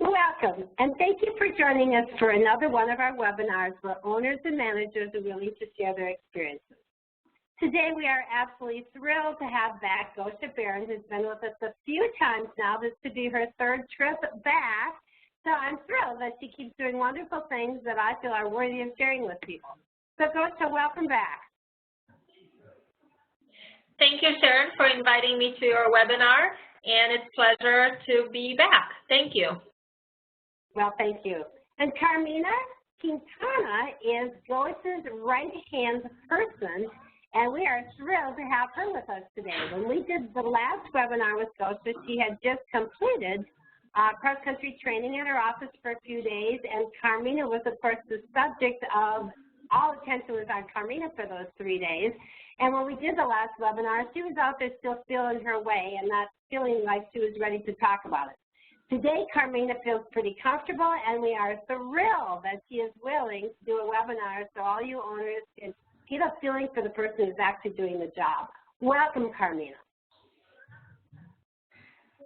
Welcome, and thank you for joining us for another one of our webinars where owners and managers are willing to share their experiences. Today we are absolutely thrilled to have back Gosia Baran, who's been with us a few times now. This could be her third trip back, so I'm thrilled that she keeps doing wonderful things that I feel are worthy of sharing with people. So Gosia, welcome back. Thank you, Sharon, for inviting me to your webinar, and it's a pleasure to be back. Thank you. Well, thank you. And Carmina Quintana is Gosia's right-hand person, and we are thrilled to have her with us today. When we did the last webinar with Gosia, she had just completed cross-country training at her office for a few days, and Carmina was, of course, the subject of all attention was on Carmina for those 3 days. And when we did the last webinar, she was out there still feeling her way and not feeling like she was ready to talk about it. Today, Carmina feels pretty comfortable, and we are thrilled that she is willing to do a webinar so all you owners can get a feeling for the person who's actually doing the job. Welcome, Carmina.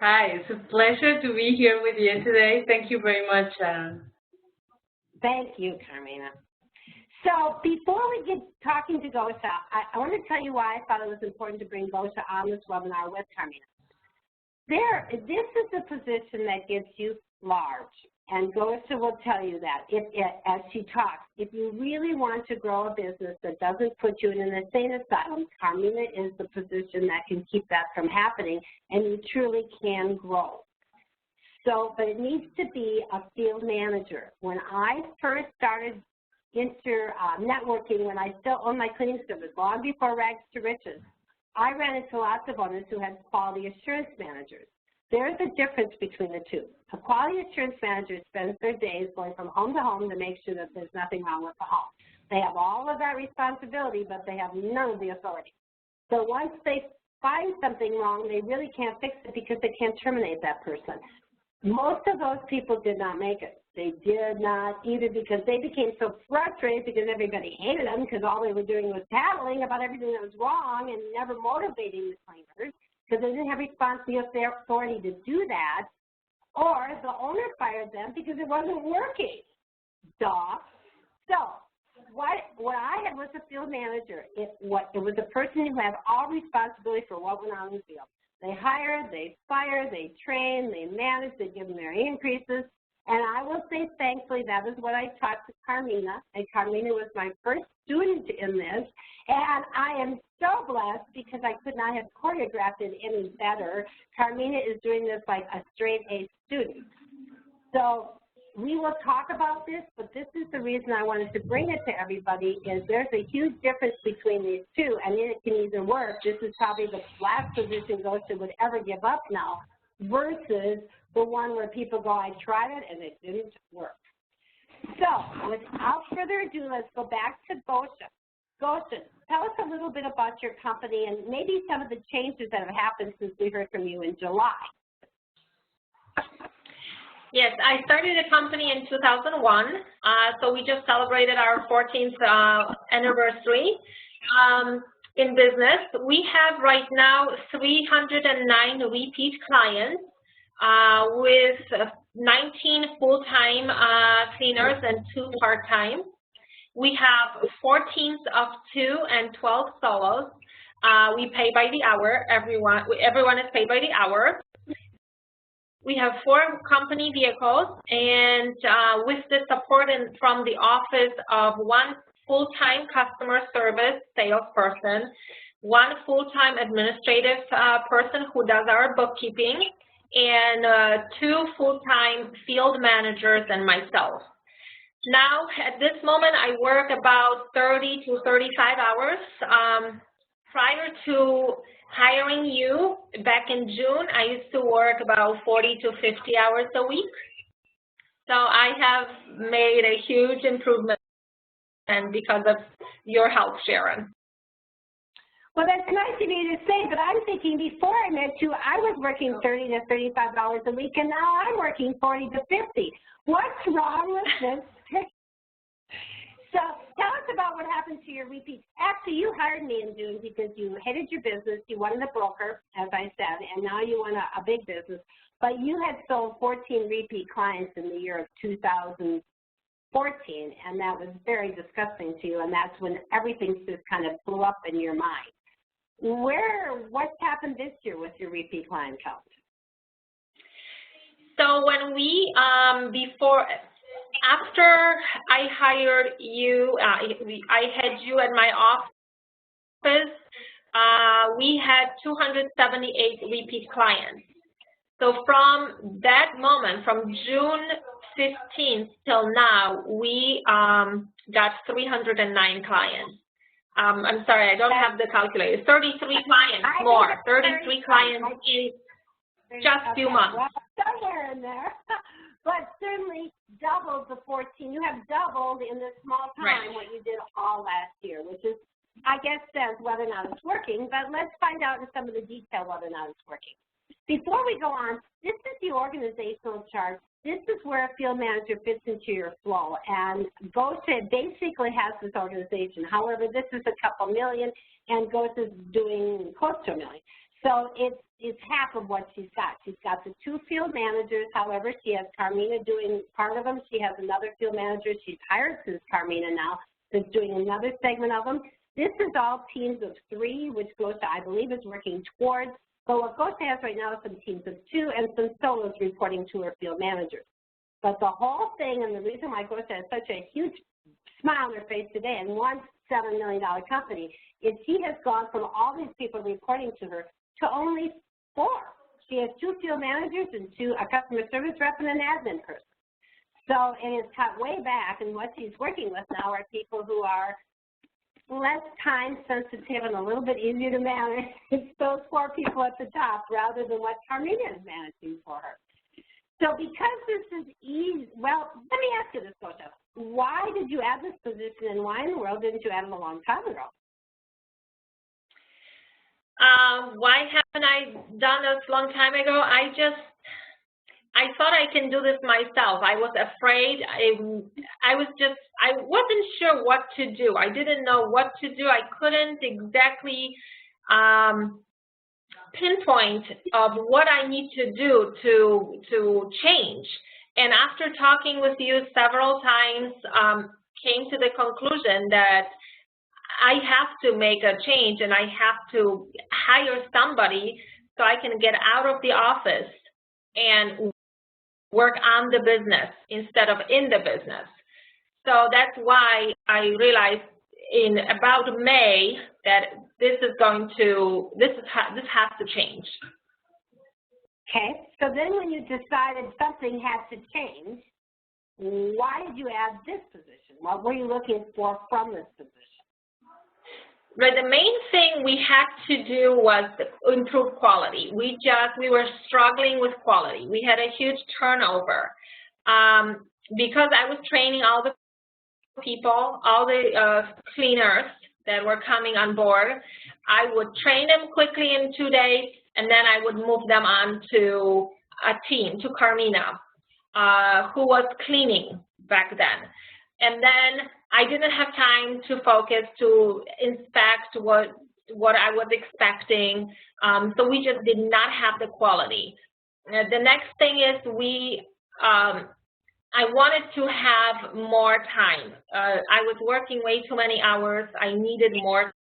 Hi, it's a pleasure to be here with you today. Thank you very much, Sharon. Thank you, Carmina. So before we get talking to Gosia, I want to tell you why I thought it was important to bring Gosia on this webinar with Carmina. This is a position that gets you large, and Gosia will tell you that as she talks. If you really want to grow a business that doesn't put you in an insane asylum, Carmina is the position that can keep that from happening, and you truly can grow. So, but it needs to be a field manager. When I first started networking, when I still owned my cleaning service, long before Rags to Riches, I ran into lots of owners who had quality assurance managers. There's a difference between the two. A quality assurance manager spends their days going from home to home to make sure that there's nothing wrong with the home. They have all of that responsibility, but they have none of the authority. So once they find something wrong, they really can't fix it because they can't terminate that person. Most of those people did not make it. They did not, either because they became so frustrated because everybody hated them because all they were doing was tattling about everything that was wrong and never motivating the cleaners because they didn't have responsibility or authority to do that, or the owner fired them because it wasn't working. Duh. So what I had was a field manager. It was a person who had all responsibility for what went on in the field. They hired, they fired, they trained, they managed, they give them their increases. And I will say, thankfully, that is what I taught to Carmina, and Carmina was my first student in this. And I am so blessed because I could not have choreographed it any better. Carmina is doing this like a straight A student. So we will talk about this, but this is the reason I wanted to bring it to everybody is there's a huge difference between these two, and it can either work. This is probably the last position Gosia would ever give up now versus the one where people go, I tried it and it didn't work. So without further ado, let's go back to Gosia. Gosia, tell us a little bit about your company and maybe some of the changes that have happened since we heard from you in July. Yes, I started a company in 2001, so we just celebrated our 14th anniversary in business. We have right now 309 repeat clients with 19 full-time cleaners and 2 part-time. We have 4 teams of 2 and 12 solos. We pay by the hour. Everyone is paid by the hour. We have 4 company vehicles, and with the support from the office of 1 full-time customer service salesperson, 1 full-time administrative person who does our bookkeeping, and 2 full-time field managers and myself. Now, at this moment, I work about 30 to 35 hours. Prior to hiring you back in June, I used to work about 40 to 50 hours a week. So I have made a huge improvement, and because of your help, Sharon. Well, that's nice of you to say, but I'm thinking before I met you, I was working 30 to 35 hours a week, and now I'm working 40 to 50. What's wrong with this? So tell us us about what happened to your repeats. Actually, you hired me in June because you hated your business. You wanted a broker, as I said, and now you want a big business. But you had sold 14 repeat clients in the year of 2014, and that was very disgusting to you, and that's when everything just kind of blew up in your mind. What's happened this year with your repeat client count? So when we, after I hired you, I had you at my office, we had 278 repeat clients. So from that moment, from June 15th till now, we got 309 clients. I'm sorry, I don't have the calculator. 33 clients more, 33 clients in just a few months. Well, somewhere in there, but certainly doubled the 14. You have doubled in this small time what you did all last year, which is, I guess, says whether or not it's working, but let's find out in some of the detail whether or not it's working. Before we go on, this is the organizational chart. This is where a field manager fits into your flow, and Gosia basically has this organization. However, this is a couple million, and Gosia is doing close to $1 million. So it's half of what she's got. She's got the 2 field managers. However, she has Carmina doing part of them. She has another field manager she's hired since Carmina now that's doing another segment of them. This is all teams of 3, which Gosia, I believe, is working towards. But what Gosia has right now is some teams of 2 and some solos reporting to her field managers. But the whole thing, and the reason why Gosia has such a huge smile on her face today and wants $7 million company, is she has gone from all these people reporting to her to only 4. She has 2 field managers and a customer service rep and an admin person. So it is cut way back, and what she's working with now are people who are less time sensitive and a little bit easier to manage. It's those 4 people at the top rather than what Carmina is managing for her. So because this is easy, well, let me ask you this, Gosia. Why did you add this position, and why in the world didn't you add it a long time ago? Why haven't I done this a long time ago? I thought I can do this myself. I was afraid. I wasn't sure what to do. I didn't know what to do. I couldn't exactly pinpoint of what I need to do to change. And after talking with you several times, came to the conclusion that I have to make a change, and I have to hire somebody so I can get out of the office and work on the business instead of in the business. So that's why I realized in about May that this has to change. Okay, so then when you decided something had to change, why did you add this position? What were you looking for from this position? Right, the main thing we had to do was improve quality. We were struggling with quality. We had a huge turnover. Because I was training all the people, all the cleaners that were coming on board, I would train them quickly in 2 days, and then I would move them on to a team, to Carmina, who was cleaning back then. And then I didn't have time to focus, to inspect what I was expecting, so we just did not have the quality. The next thing is I wanted to have more time. I was working way too many hours. I needed more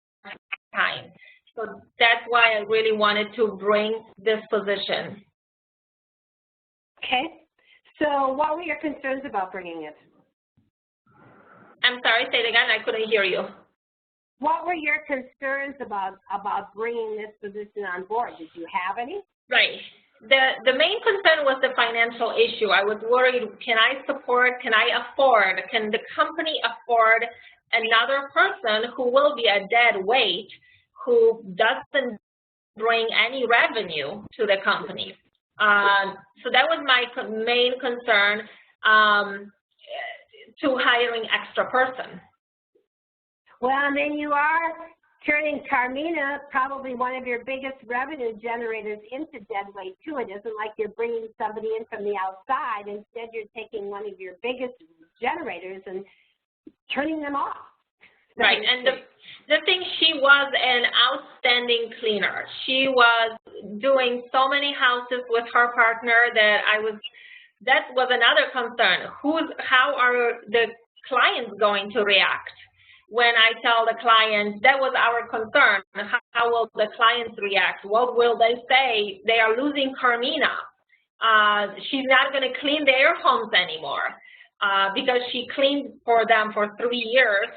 time. So that's why I really wanted to bring this position. Okay. So what were your concerns about bringing it? I'm sorry, say it again. I couldn't hear you. What were your concerns about bringing this position on board? Did you have any? Right. The main concern was the financial issue. I was worried, can I afford, can the company afford another person who will be a dead weight, who doesn't bring any revenue to the company? So that was my main concern to hiring extra person. Well, and then you are turning Carmina, probably one of your biggest revenue generators, into dead weight too. It isn't like you're bringing somebody in from the outside. Instead, you're taking one of your biggest generators and turning them off. Right, and the thing, she was an outstanding cleaner. She was doing so many houses with her partner that was another concern. How are the clients going to react when I tell the client? That was our concern. How will the clients react? What will they say? They are losing Carmina. She's not going to clean their homes anymore because she cleaned for them for 3 years.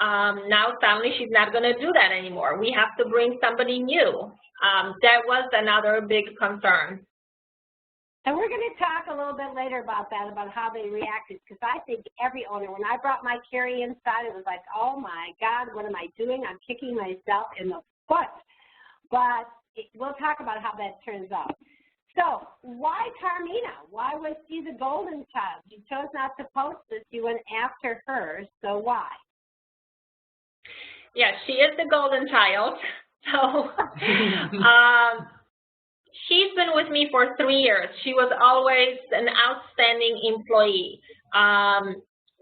Now suddenly she's not going to do that anymore. We have to bring somebody new. That was another big concern. And we're going to talk a little bit later about that, about how they reacted, because I think every owner, when I brought my Carrie inside, it was like, oh my God, what am I doing? I'm kicking myself in the foot. But we'll talk about how that turns out. So why Carmina? Why was she the golden child? You chose not to post this. You went after her, so why? Yeah, she is the golden child. So she's been with me for 3 years. She was always an outstanding employee,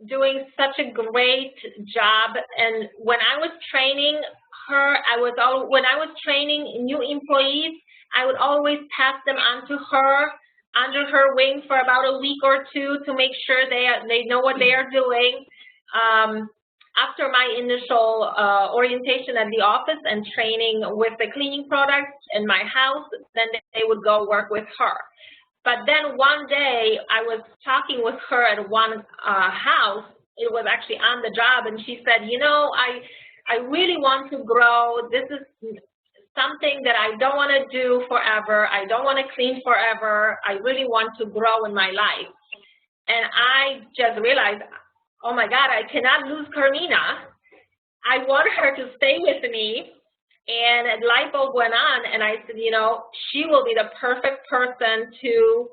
doing such a great job. And when I was training her, when I was training new employees, I would always pass them on to her, under her wing for about a week or two to make sure they know what they are doing. After my initial orientation at the office and training with the cleaning products in my house, then they would go work with her. But then one day I was talking with her at one house. It was actually on the job, and she said, you know, I really want to grow. This is something that I don't want to do forever. I don't want to clean forever. I really want to grow in my life. And I just realized, oh my God, I cannot lose Carmina. I want her to stay with me. And a light bulb went on, and I said, you know, she will be the perfect person to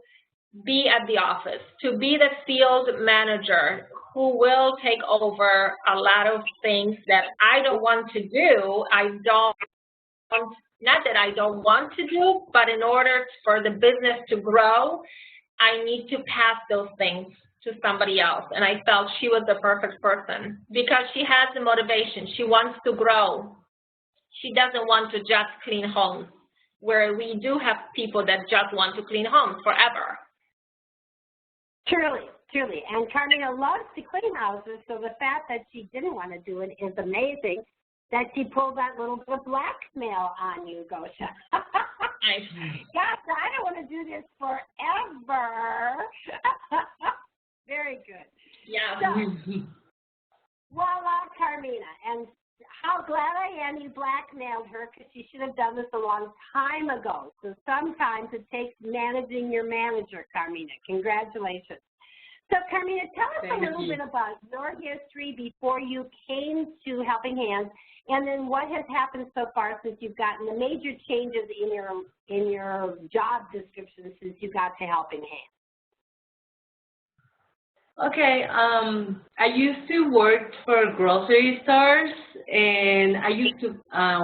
be at the office, to be the field manager who will take over a lot of things that I don't want to do. Not that I don't want to do, but in order for the business to grow, I need to pass those things to somebody else. And I felt she was the perfect person because she has the motivation. She wants to grow. She doesn't want to just clean homes, where we do have people that just want to clean homes forever. Truly, truly. And Carmina loves to clean houses, so the fact that she didn't want to do it is amazing. That she pulled that little bit of blackmail on you, Gosia. Gosh, I don't want to do this forever. Very good. Yeah. So, voila, Carmina. And how glad I am you blackmailed her, because she should have done this a long time ago. So sometimes it takes managing your manager, Carmina. Congratulations. So, Carmina, tell us a little bit about your history before you came to Helping Hands, and then what has happened so far since you've gotten the major changes in your job description since you got to Helping Hands. Okay, I used to work for grocery stores, and I used to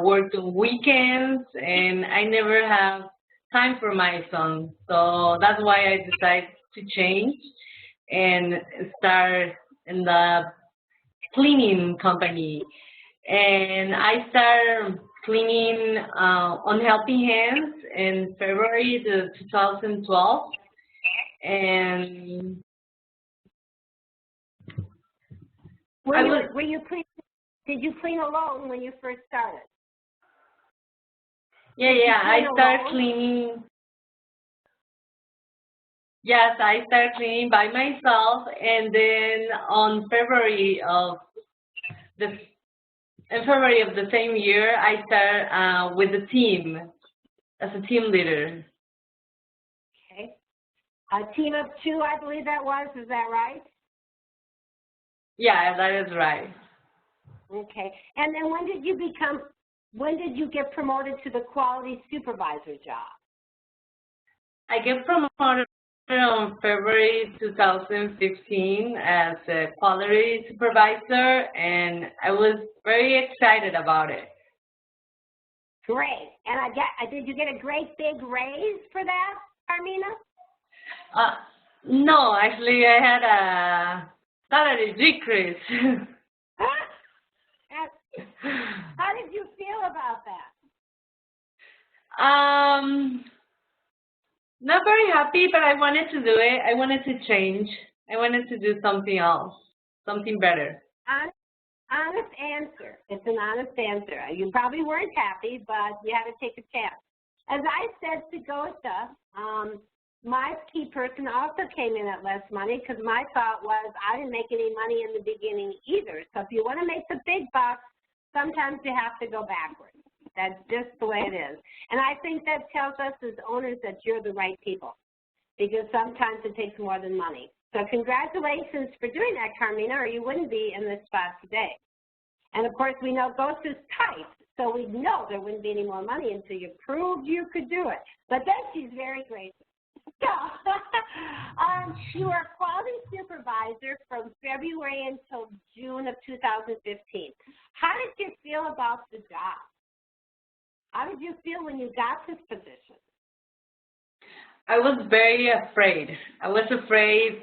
work on weekends, and I never have time for my son. So that's why I decided to change and start in the cleaning company. And I started cleaning on Helping Hands in February 2012. And did you clean alone when you first started? Yeah, I started cleaning. Yes, I started cleaning by myself, and then in February of the same year, I started with the team as a team leader. Okay, a team of 2, I believe that was. Is that right? Yeah, that is right. Okay, and then when did you get promoted to the quality supervisor job? I get promoted on February 2015 as a quality supervisor, and I was very excited about it. Great. And did you get a great big raise for that, Carmina? No, actually I had a salary decrease. Not very happy, but I wanted to do it. I wanted to change. I wanted to do something else, something better. Honest answer. It's an honest answer. You probably weren't happy, but you had to take a chance. As I said to Gosia, my key person also came in at less money because my thought was I didn't make any money in the beginning either. So if you want to make the big bucks, sometimes you have to go backwards. That's just the way it is. And I think that tells us as owners that you're the right people because sometimes it takes more than money. So congratulations for doing that, Carmina, or you wouldn't be in this spot today. And of course, we know Gosia's tight, so we know there wouldn't be any more money until you proved you could do it. But then she's very gracious. So, you were a quality supervisor from February until June of 2015. How did you feel about the job? How did you feel when you got this position? I was very afraid. I was afraid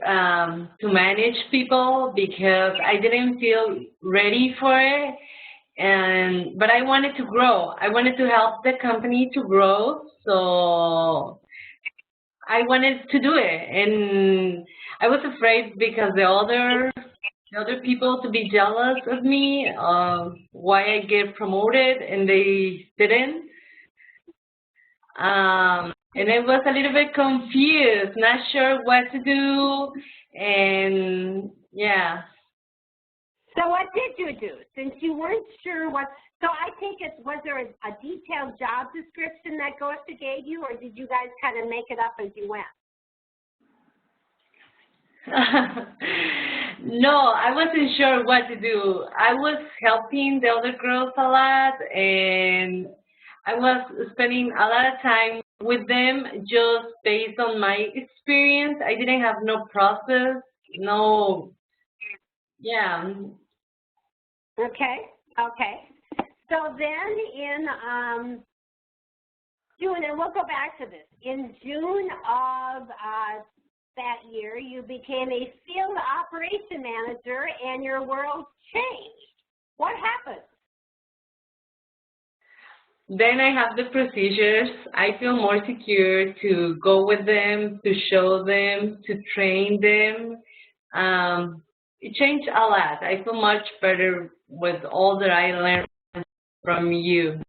to manage people because I didn't feel ready for it. But I wanted to grow. I wanted to help the company to grow. So I wanted to do it. And I was afraid because the other people to be jealous of me, why I get promoted and they didn't. And I was a little bit confused, not sure what to do, and yeah. So what did you do? Since you weren't sure what, so I think was there a detailed job description that Gosia gave you, or did you guys kind of make it up as you went? No, I wasn't sure what to do. I was helping the other girls a lot, and I was spending a lot of time with them just based on my experience. I didn't have no process, no, yeah. Okay. So then in June, and we'll go back to this, in June of that year, you became a field operation manager and your world changed. What happened? Then I have the procedures. I feel more secure to go with them, to show them, to train them. It changed a lot. I feel much better with all that I learned from you.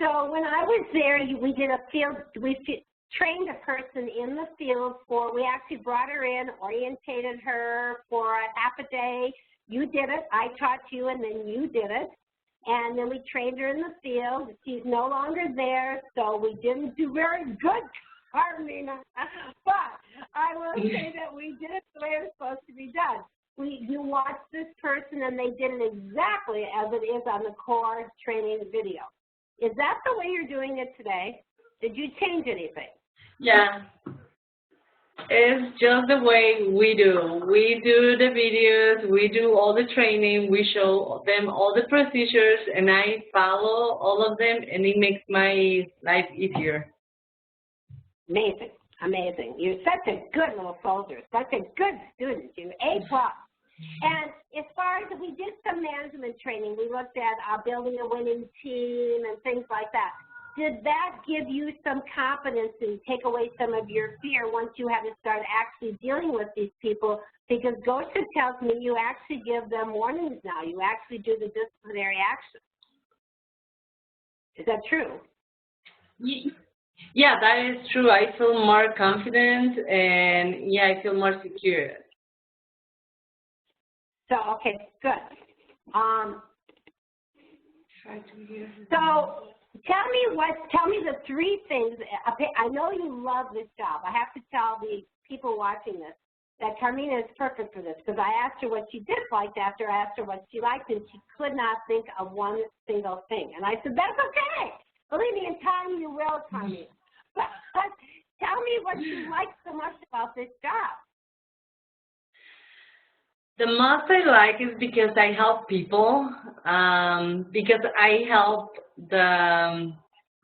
So when I was there, we did a field, trained a person in the field we actually brought her in, orientated her for a half a day. You did it, I taught you, and then you did it. And then we trained her in the field. She's no longer there, so we didn't do very good, Carmina. But I will say that we did it the way it was supposed to be done. You watched this person, and they did it exactly as it is on the core training video. Is that the way you're doing it today? Did you change anything? Yeah. It's just the way we do. We do the videos, we do all the training, we show them all the procedures, and I follow all of them, and it makes my life easier. Amazing, amazing. You're such a good little soldier, such a good student. You're A+. And as far as we did some management training, we looked at building a winning team and things like that. Did that give you some confidence and take away some of your fear once you had to start actually dealing with these people? Because Gosia tells me you actually give them warnings now. You actually do the disciplinary action. Is that true? Yeah, that is true. I feel more confident, and yeah, I feel more secure. So, okay, good. So, tell me the three things. I know you love this job. I have to tell the people watching this that Carmina is perfect for this, because I asked her what she disliked after I asked her what she liked, and she could not think of one single thing. And I said, that's okay. Believe me, in time you will, Carmina. But tell me what you like so much about this job. The most I like is because I help people, because I help the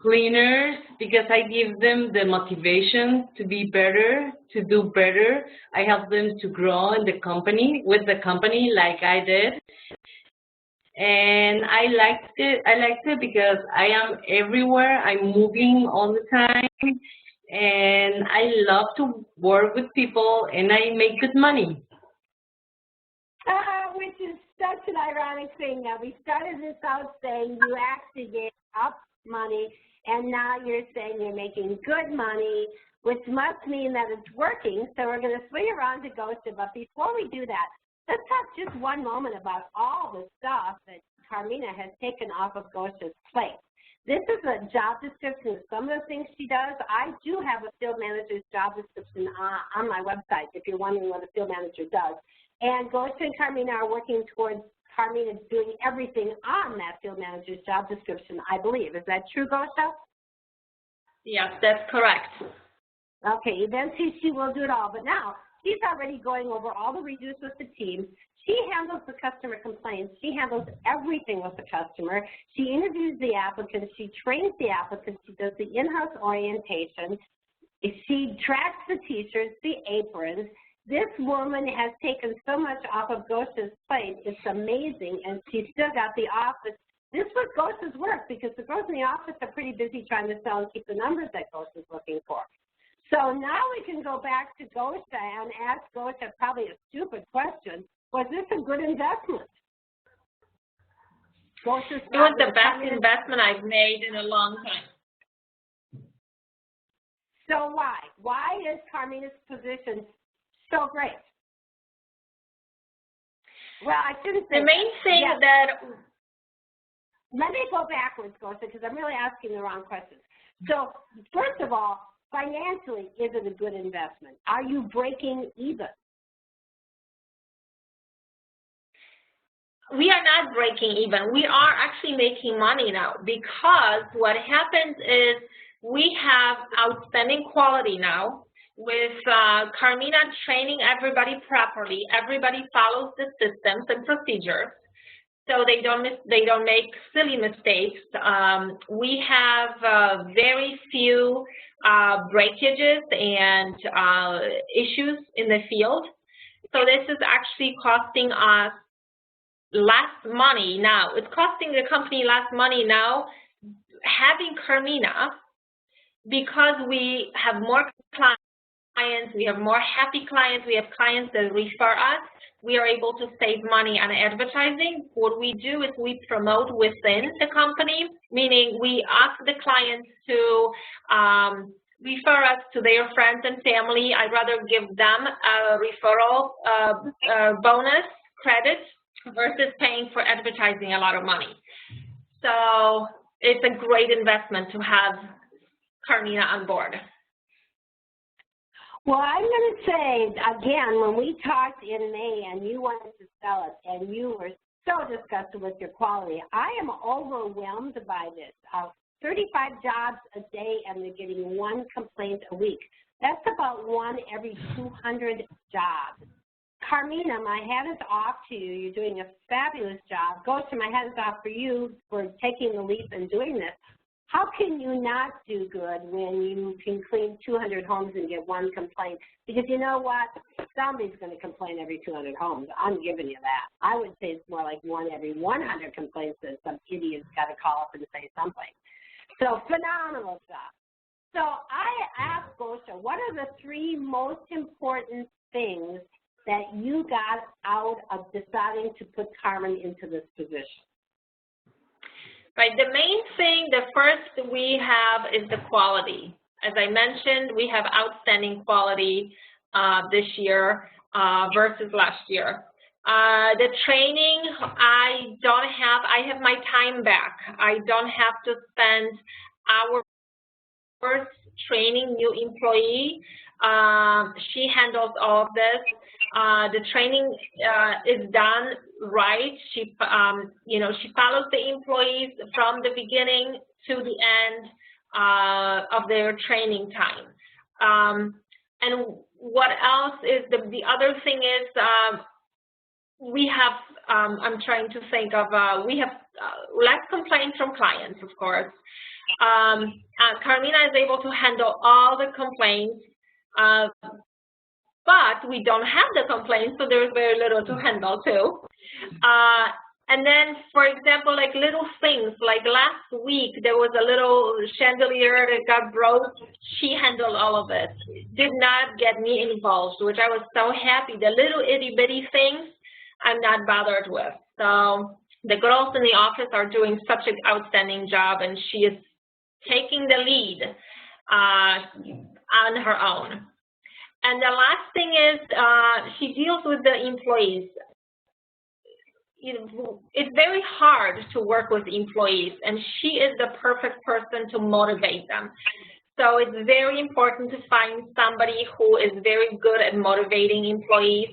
cleaners, because I give them the motivation to be better, to do better. I help them to grow in the company, with the company like I did. and I liked it. I liked it because I am everywhere. I'm moving all the time, and I love to work with people, and I make good money. Which is such an ironic thing. Now, we started this out saying you actually gave up money, and now you're saying you're making good money, which must mean that it's working. So we're going to swing around to Gosia, but before we do that, let's talk just one moment about all the stuff that Carmina has taken off of Gosia's plate. This is a job description of some of the things she does. I do have a field manager's job description on my website if you're wondering what a field manager does. And Gosia and Carmina are working towards Carmina doing everything on that field manager's job description, I believe. Is that true, Gosia? Yes, that's correct. Okay, eventually she will do it all. But now, she's already going over all the reviews with the team. She handles the customer complaints. She handles everything with the customer. She interviews the applicants. She trains the applicants. She does the in-house orientation. She tracks the t-shirts, the aprons. This woman has taken so much off of Gosia's plate. It's amazing, and she's still got the office. This was Gosia's work because the girls in the office are pretty busy trying to sell and keep the numbers that Gosia's looking for. So now we can go back to Gosia and ask Gosia probably a stupid question. Was this a good investment? It was the best investment I've made in a long time. So why? Why is Carmina's position so great? Well, I shouldn't say the main thing that... Let me go backwards, Gosia, because I'm really asking the wrong questions. So, first of all, financially, is it a good investment? Are you breaking even? We are not breaking even. We are actually making money now because what happens is we have outstanding quality now. With Carmina training everybody properly, everybody follows the systems and procedures, so they don't make silly mistakes. We have very few breakages and issues in the field. So this is actually costing us less money now. It's costing the company less money now having Carmina because we have more clients. We have more happy clients, we have clients that refer us, we are able to save money on advertising. What we do is we promote within the company, meaning we ask the clients to refer us to their friends and family. I'd rather give them a referral bonus credit versus paying for advertising a lot of money. So it's a great investment to have Carmina on board. Well, I'm going to say, again, when we talked in May and you wanted to sell it and you were so disgusted with your quality, I am overwhelmed by this. 35 jobs a day and they're getting 1 complaint a week. That's about 1 every 200 jobs. Carmina, my hat is off to you. You're doing a fabulous job. Gosia, my hat is off for you for taking the leap and doing this. How can you not do good when you can clean 200 homes and get 1 complaint? Because you know what? Somebody's going to complain every 200 homes. I'm giving you that. I would say it's more like 1 every 100 complaints that some idiot's got to call up and say something. So phenomenal job. So I asked Gosia, what are the 3 most important things that you got out of deciding to put Carmen into this position? Right, the main thing, the first we have is the quality. As I mentioned, we have outstanding quality this year versus last year. The training, I have my time back. I don't have to spend hours training new employee. She handles all of this. The training is done right. She, she follows the employees from the beginning to the end of their training time. And what else is the other thing is we have. I'm trying to think of. We have less complaints from clients, of course. Carmina is able to handle all the complaints. But we don't have the complaints, so there's very little to handle too. And then, for example, like little things, like last week there was a little chandelier that got broke. She handled all of it, did not get me involved, which I was so happy. The little itty bitty things I'm not bothered with. So the girls in the office are doing such an outstanding job, and she is taking the lead on her own. And the last thing is she deals with the employees. It's very hard to work with employees, and she is the perfect person to motivate them. So it's very important to find somebody who is very good at motivating employees.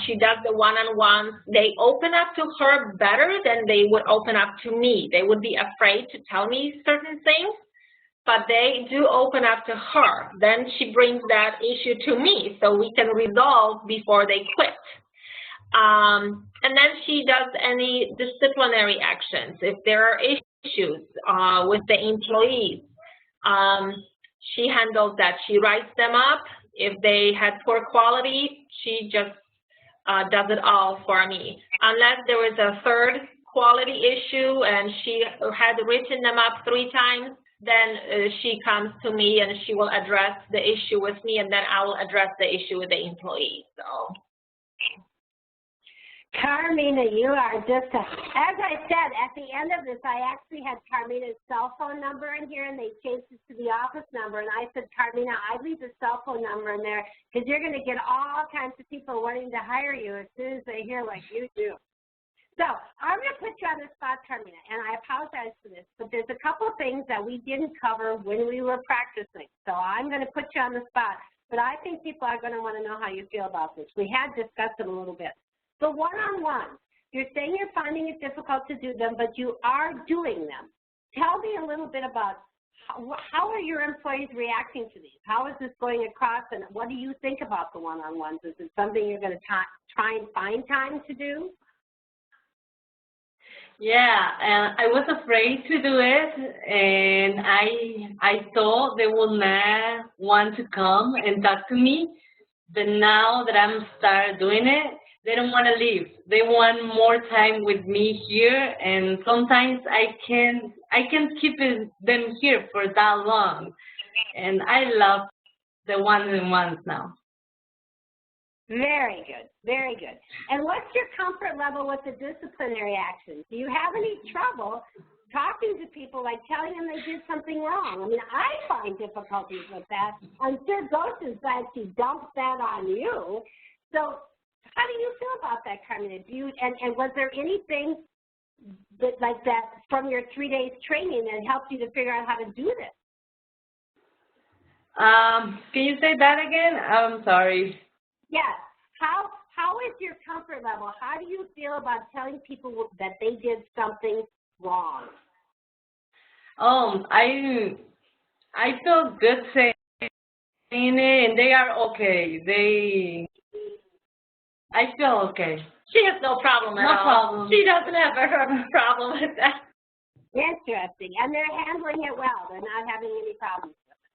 She does the one-on-ones. They open up to her better than they would open up to me. They would be afraid to tell me certain things, but they do open up to her. Then she brings that issue to me so we can resolve before they quit. And then she does any disciplinary actions. If there are issues with the employees, she handles that. She writes them up. If they had poor quality, she just does it all for me. Unless there is a third quality issue and she had written them up 3 times, then she comes to me and she will address the issue with me, and then I will address the issue with the employee. So. Carmina, you are just as I said, at the end of this, I actually had Carmina's cell phone number in here, and they changed it to the office number, and I said, Carmina, I'd leave the cell phone number in there because you're going to get all kinds of people wanting to hire you as soon as they hear what you do. So I'm going to put you on the spot, Carmina, and I apologize for this, but there's a couple of things that we didn't cover when we were practicing. So I'm going to put you on the spot, but I think people are going to want to know how you feel about this. We had discussed them a little bit. The one-on-ones, you're saying you're finding it difficult to do them, but you are doing them. Tell me a little bit about how are your employees reacting to these? How is this going across, and what do you think about the one-on-ones? Is it something you're going to try and find time to do? Yeah, I was afraid to do it, and I thought they would not want to come and talk to me, but now that I'm started doing it, they don't want to leave. They want more time with me here, and sometimes I can't keep them here for that long. And I love the one-on-ones now. Very good, very good. And what's your comfort level with the disciplinary actions? Do you have any trouble talking to people, like telling them they did something wrong? I mean, I find difficulties with that. I'm sure Gosia's glad she dumped that on you. So how do you feel about that, Carmina? And was there anything that, like that from your 3 days training that helped you to figure out how to do this? Can you say that again? I'm sorry. Yes. How is your comfort level? How do you feel about telling people that they did something wrong? I feel good saying it, and they are okay. I feel okay. She has no problem at all. No problem. She doesn't have a problem with that. Interesting. And they're handling it well. They're not having any problems with it.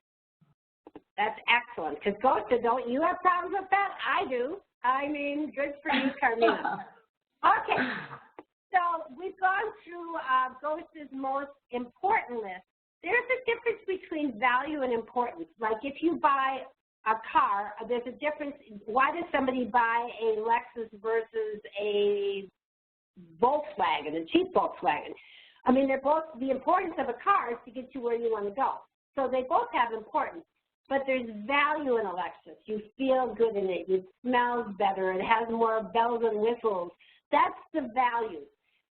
That's excellent. Because Gosia, don't you have problems with that? I do. I mean, good for you, Carmina. Okay. So we've gone through Gosia's most important list. There's a difference between value and importance. Like if you buy a car, there's a difference. Why does somebody buy a Lexus versus a Volkswagen, a cheap Volkswagen? I mean, they're both, the importance of a car is to get you where you want to go. So they both have importance, but there's value in a Lexus. You feel good in it. It smells better. It has more bells and whistles. That's the value.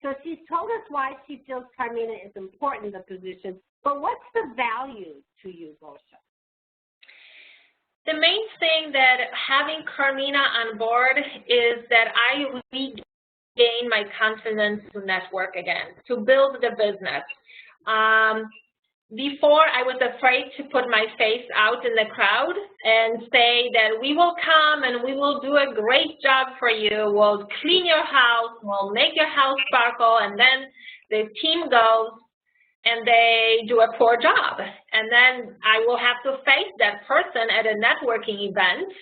So she's told us why she feels Carmina is important in the position, but what's the value to you, Gosia? The main thing that having Carmina on board is that I regain my confidence to network again, to build the business. Before, I was afraid to put my face out in the crowd and say that we will come and we will do a great job for you. We'll clean your house, we'll make your house sparkle, and then the team goes and they do a poor job. And then I will have to face that person at a networking event,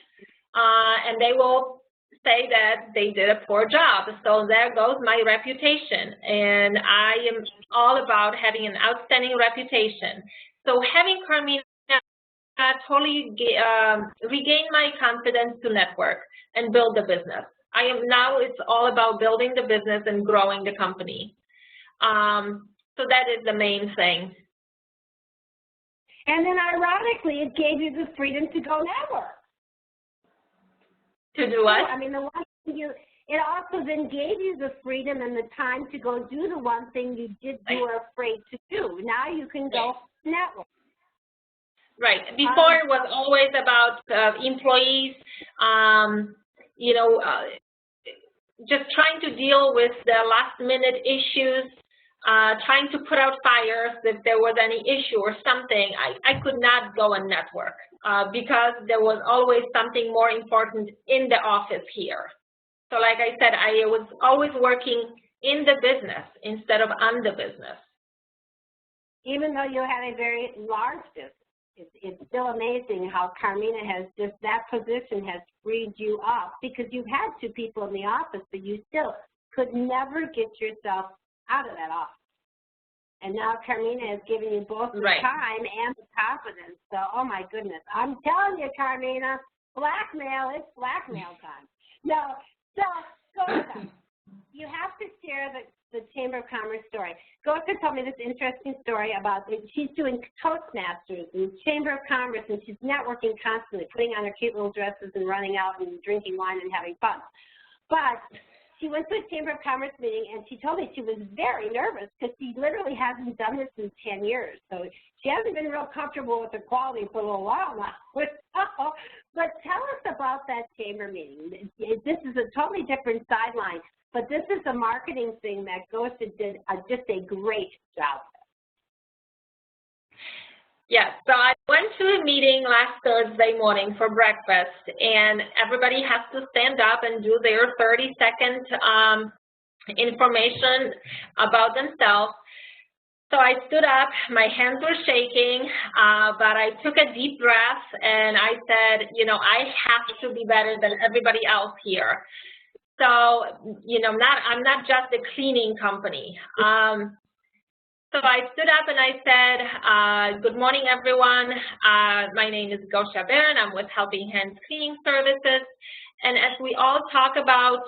and they will say that they did a poor job. So there goes my reputation. And I am all about having an outstanding reputation. So having Carmina totally regained my confidence to network and build the business. Now it's all about building the business and growing the company. So that is the main thing. And then ironically, it gave you the freedom to go network. To do what? I mean, it also then gave you the freedom and the time to go do the one thing you were afraid to do. Now you can go network. Right. Before it was always about employees, just trying to deal with the last minute issues, trying to put out fires if there was any issue or something. I could not go and network because there was always something more important in the office here. So like I said, I was always working in the business instead of on the business. Even though you had a very large business, it's still amazing how Carmina has just, that position has freed you up because you had two people in the office, but you still could never get yourself out of that office. And now Carmina has given you both the time and the confidence. So, oh my goodness, I'm telling you, Carmina, blackmail, it's blackmail time. No, so Gosia, you have to share the Chamber of Commerce story. Gosia told me this interesting story about she's doing Toastmasters in Chamber of Commerce, and she's networking constantly, putting on her cute little dresses and running out and drinking wine and having fun. But she went to a Chamber of Commerce meeting, and she told me she was very nervous because she literally hasn't done this in 10 years. So she hasn't been real comfortable with her quality for a little while now. But tell us about that chamber meeting. This is a totally different sideline, but this is a marketing thing that Gosia did just a great job with. Yes, so I went to a meeting last Thursday morning for breakfast, and everybody has to stand up and do their 30-second information about themselves. So I stood up, my hands were shaking, but I took a deep breath and I said, I have to be better than everybody else here. So, I'm not just a cleaning company. So I stood up and I said, good morning, everyone. My name is Gosia Baran. I'm with Helping Hands Cleaning Services. And as we all talk about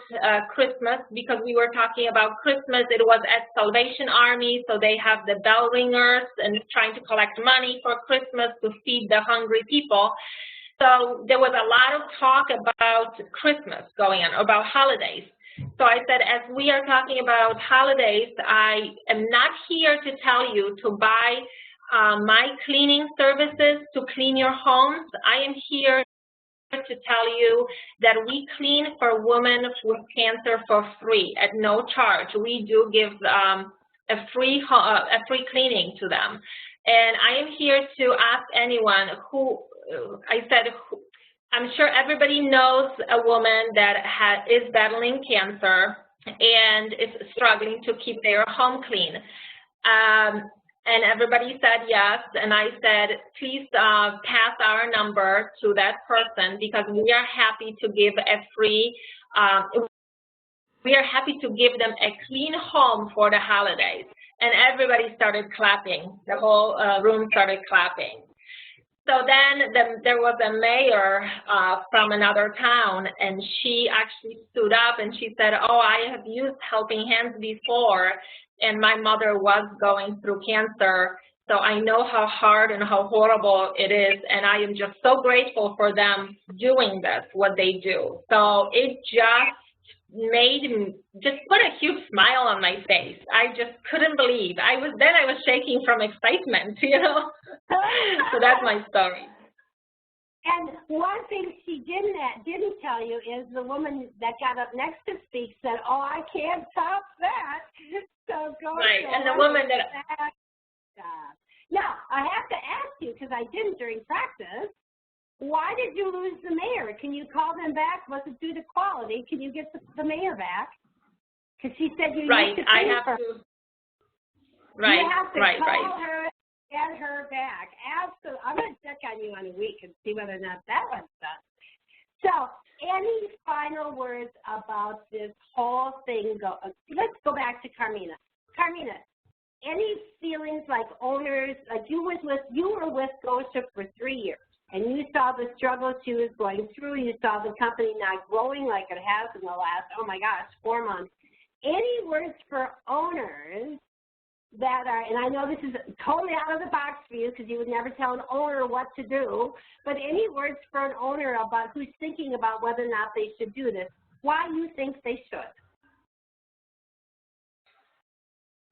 Christmas, because we were talking about Christmas, it was at Salvation Army, so they have the bell ringers and trying to collect money for Christmas to feed the hungry people. So there was a lot of talk about Christmas going on, about holidays. So I said, as we are talking about holidays, I am not here to tell you to buy my cleaning services to clean your homes. I am here to tell you that we clean for women with cancer for free at no charge. We do give a free cleaning to them. And I am here to ask anyone who, I said, I'm sure everybody knows a woman that is battling cancer and is struggling to keep their home clean. And everybody said yes, and I said, please pass our number to that person because we are happy to give them a clean home for the holidays. And everybody started clapping. The whole room started clapping. So then there was a mayor from another town, and she actually stood up and she said, oh, I have used Helping Hands before, and my mother was going through cancer, so I know how hard and how horrible it is, and I am just so grateful for them doing this, what they do. So it just put a huge smile on my face. I just couldn't believe. I was shaking from excitement, So that's my story. And one thing she didn't tell you is the woman that got up next to speak said, oh, I can't top that. So go right, and the woman that... Now, I have to ask you, because I didn't during practice, why did you lose the mayor? Can you call them back? Was it due to quality? Can you get the mayor back? Because she said you need to pay her. Right, you have to call her and get her back. Absolutely. I'm going to check on you in a week and see whether or not that one's done. So any final words about this whole thing? Let's go back to Carmina. Carmina, any feelings like owners, like you were with Gosia for 3 years, and you saw the struggles she was going through, you saw the company not growing like it has in the last, oh my gosh, 4 months. Any words for owners that are, and I know this is totally out of the box for you because you would never tell an owner what to do, but any words for an owner about who's thinking about whether or not they should do this, why you think they should?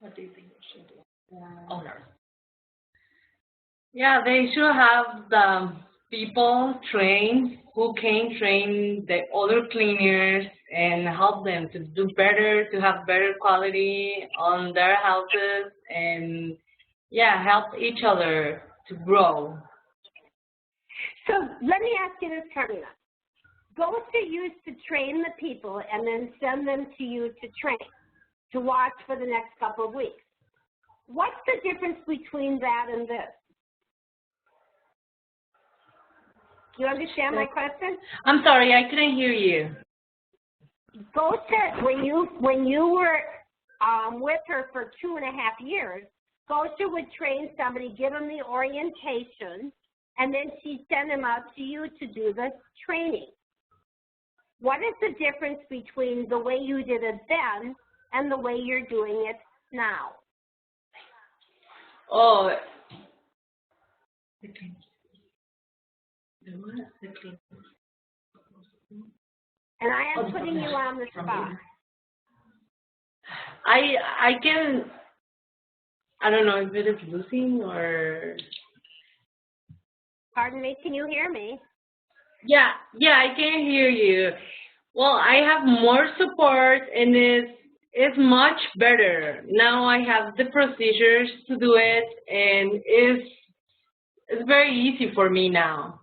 What do you think they should do? Owners. Yeah, they should have the people trained who can train the other cleaners and help them to do better, to have better quality on their houses, and yeah, help each other to grow. So let me ask you this, Carmina. Gosia used to train the people and then send them to you to train, to watch for the next couple of weeks. What's the difference between that and this? Do you understand my question? I'm sorry, I couldn't hear you. Gosia, when you were with her for 2.5 years, Gosia would train somebody, give them the orientation, and then she'd send them out to you to do the training. What is the difference between the way you did it then and the way you're doing it now? Oh, and I am putting you on the spot. I don't know if it is losing or. Pardon me, can you hear me? Yeah, I can hear you. Well, I have more support and it's much better. Now I have the procedures to do it and it's very easy for me now.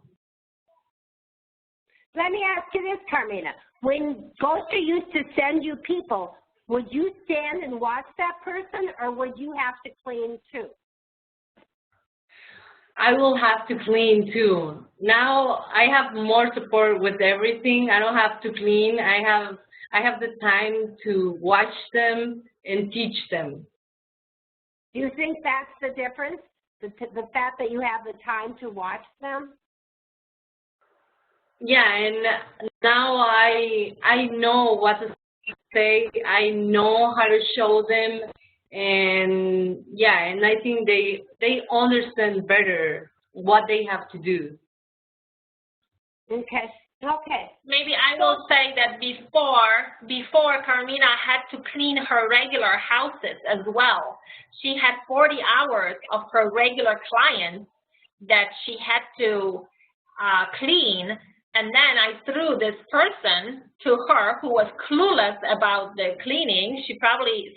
Let me ask you this, Carmina. When Gosia used to send you people, would you stand and watch that person or would you have to clean too? I will have to clean too. Now I have more support with everything. I don't have to clean. I have the time to watch them and teach them. Do you think that's the difference? The fact that you have the time to watch them? Yeah, and now I know what to say. I know how to show them, and yeah, and I think they understand better what they have to do. Okay. Maybe I will say that before Carmina had to clean her regular houses as well. She had 40 hours of her regular clients that she had to clean. And then I threw this person to her who was clueless about the cleaning.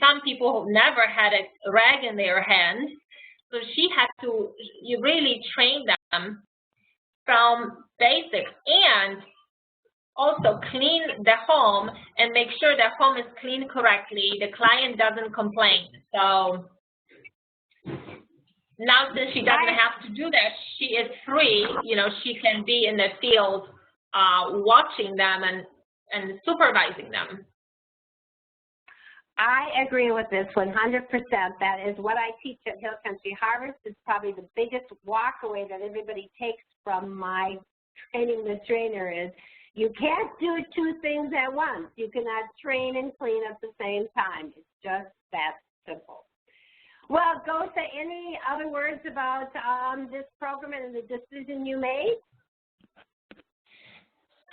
Some people never had a rag in their hands. So she had to really train them from basics and also clean the home and make sure the home is cleaned correctly. The client doesn't complain. So now since she doesn't have to do that, she is free. She can be in the field watching them and supervising them. I agree with this 100%. That is what I teach at Hill Country Harvest. It's probably the biggest walk away that everybody takes from my training the trainer is you can't do two things at once. You cannot train and clean at the same time. It's just that simple. Well, Gosia, any other words about this program and the decision you made?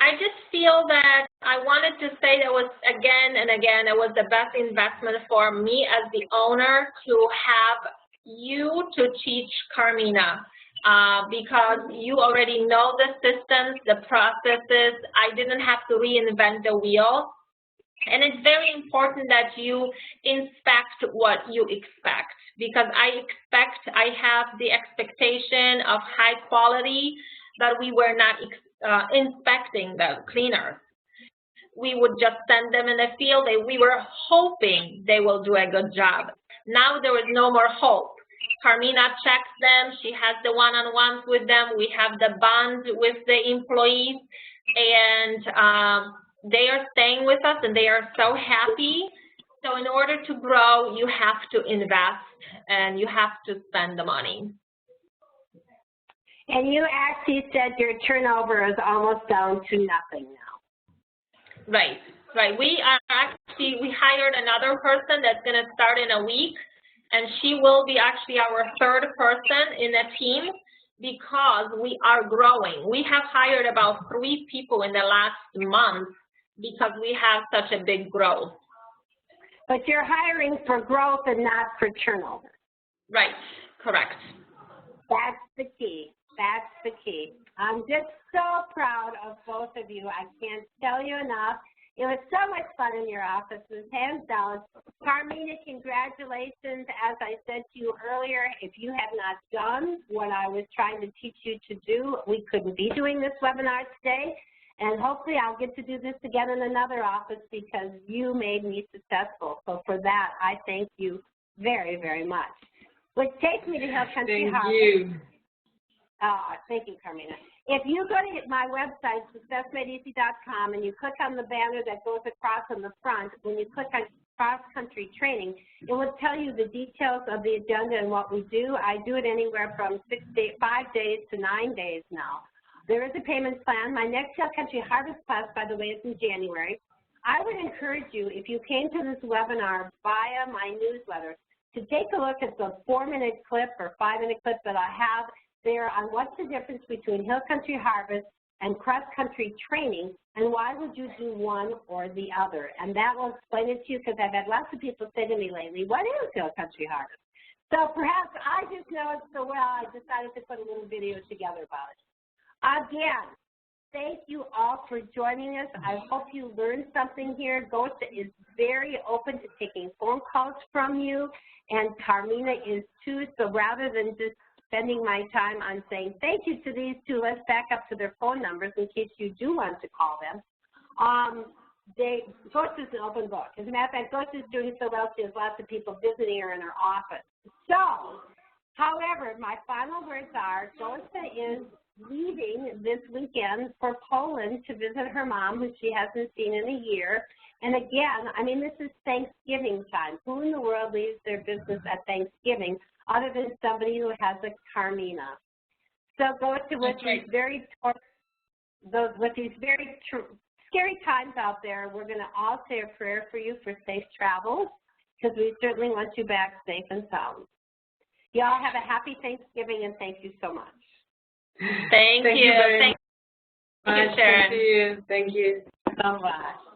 I just feel that I wanted to say that was again and again, it was the best investment for me as the owner to have you to teach Carmina because you already know the systems, the processes. I didn't have to reinvent the wheel. And it's very important that you inspect what you expect because I have the expectation of high quality, but we were not inspecting the cleaners. We would just send them in the field. We were hoping they will do a good job. Now there is no more hope. Carmina checks them. She has the one-on-ones with them. We have the bonds with the employees. and they are staying with us, and they are so happy. So in order to grow, you have to invest, and you have to spend the money. And you actually said your turnover is almost down to nothing now. Right, right. We hired another person that's going to start in a week, and she will be actually our third person in the team because we are growing. We have hired about 3 people in the last month because we have such a big growth. But you're hiring for growth and not for turnover. Right, correct. That's the key. That's the key. I'm just so proud of both of you. I can't tell you enough. It was so much fun in your offices, hands down. Carmina, congratulations. As I said to you earlier, if you had not done what I was trying to teach you to do, we couldn't be doing this webinar today. And hopefully I'll get to do this again in another office because you made me successful. So for that, I thank you very, very much. Which takes me to Hill Country Harvest. Thank you. Thank you, Carmina. If you go to my website, successmadeeasy.com, and you click on the banner that goes across on the front, when you click on cross-country training, it will tell you the details of the agenda and what we do. I do it anywhere from 5 days to 9 days now. There is a payment plan. My next Hill Country Harvest class, by the way, is in January. I would encourage you, if you came to this webinar via my newsletter, to take a look at the 4-minute clip or 5-minute clip that I have there on what's the difference between Hill Country Harvest and cross-country training, and why would you do one or the other. And that will explain it to you, because I've had lots of people say to me lately, what is Hill Country Harvest? So perhaps I just know it so well, I decided to put a little video together about it. Again, thank you all for joining us. I hope you learned something here. Gosia is very open to taking phone calls from you, and Carmina is too. So rather than just spending my time on saying thank you to these two, let's back up to their phone numbers in case you do want to call them. Gosia is an open book. As a matter of fact, Gosia is doing so well, she has lots of people visiting her in her office. So, however, my final words are, Gosia is leaving this weekend for Poland to visit her mom, who she hasn't seen in a year. And again, I mean, this is Thanksgiving time. Who in the world leaves their business at Thanksgiving other than somebody who has a Carmina? So Gosia, with these very scary times out there, we're going to all say a prayer for you for safe travels, because we certainly want you back safe and sound. You all have a happy Thanksgiving, and thank you so much. Thank you. Thank you, Sharon. Thank you. Bye-bye.